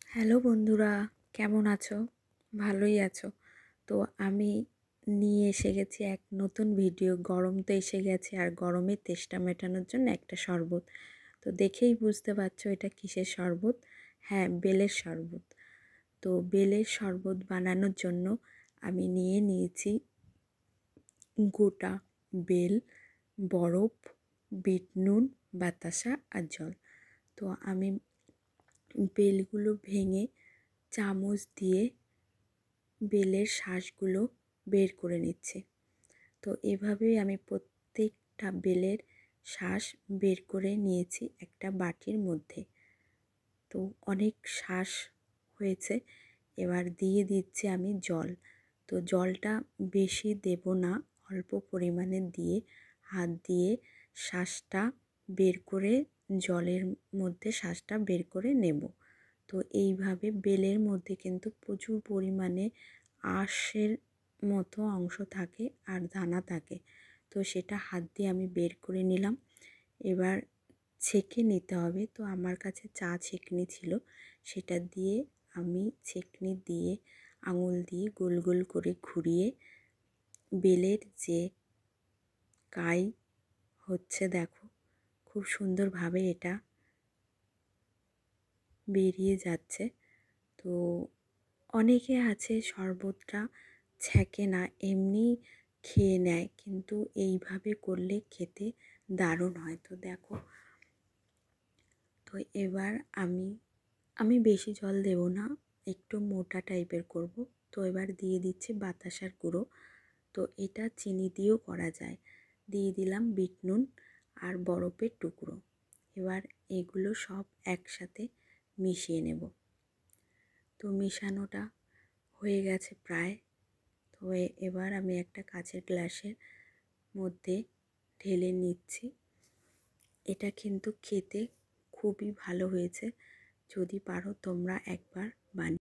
Hello বন্ধুরা, কেমন আছো? ভালোই আছো? তো আমি নিয়ে এসে গেছি এক নতুন ভিডিও। গরম তো এসে গেছে, আর গরমের তেষ্টা মেটানোর জন্য একটা শরবত। তো দেখেই বুঝতে পারছো এটা কিসের শরবত। হ্যাঁ, বেলের শরবত। তো বেলের শরবত বানানোর জন্য আমি নিয়েছি গোটা বেল, বরফ, বিট নুন, বাতাসা আর জল। তো আমি বেলগুলো ভেঙে চামচ দিয়ে বেলের শাঁসগুলো বের করে নিচ্ছি। তো এভাবেই আমি প্রত্যেকটা বেলের শাঁস বের করে নিয়েছি একটা বাটির মধ্যে। তো অনেক শাঁস হয়েছে, এবার দিয়ে দিচ্ছি আমি জল। তো জলটা বেশি দেব না, অল্প পরিমাণে দিয়ে হাত দিয়ে শাঁসটা বের করে জলের মধ্যে শাঁসটা বের করে নেব। তো এইভাবে বেলের মধ্যে কিন্তু প্রচুর পরিমাণে আঁশের মতো অংশ থাকে আর দানা থাকে। তো সেটা হাত দিয়ে আমি বের করে নিলাম। এবার ছেঁকে নিতে হবে। তো আমার কাছে চা ছেঁকনি ছিল, সেটা দিয়ে আমি ছেঁকনি দিয়ে আঙুল দিয়ে গোল গোল করে ঘুরিয়ে বেলের যে কাই হচ্ছে, দেখো খুব সুন্দরভাবে এটা বেরিয়ে যাচ্ছে। তো অনেকে আছে শরবতটা ছেঁকে না, এমনি খেয়ে নেয়, কিন্তু এইভাবে করলে খেতে দারুণ হয়। তো দেখো, তো এবার আমি বেশি জল দেব না, একটু মোটা টাইপের করব। তো এবার দিয়ে দিচ্ছি বাতাসার গুঁড়ো। তো এটা চিনি দিয়েও করা যায়। দিয়ে দিলাম বিট নুন আর বরফের টুকরো। এবার এগুলো সব একসাথে মিশিয়ে নেব। তো মেশানোটা হয়ে গেছে প্রায়। তো এবার আমি একটা কাচের গ্লাসের মধ্যে ঢেলে নিচ্ছি। এটা কিন্তু খেতে খুবই ভালো হয়েছে। যদি পারো তোমরা একবার বানিয়ে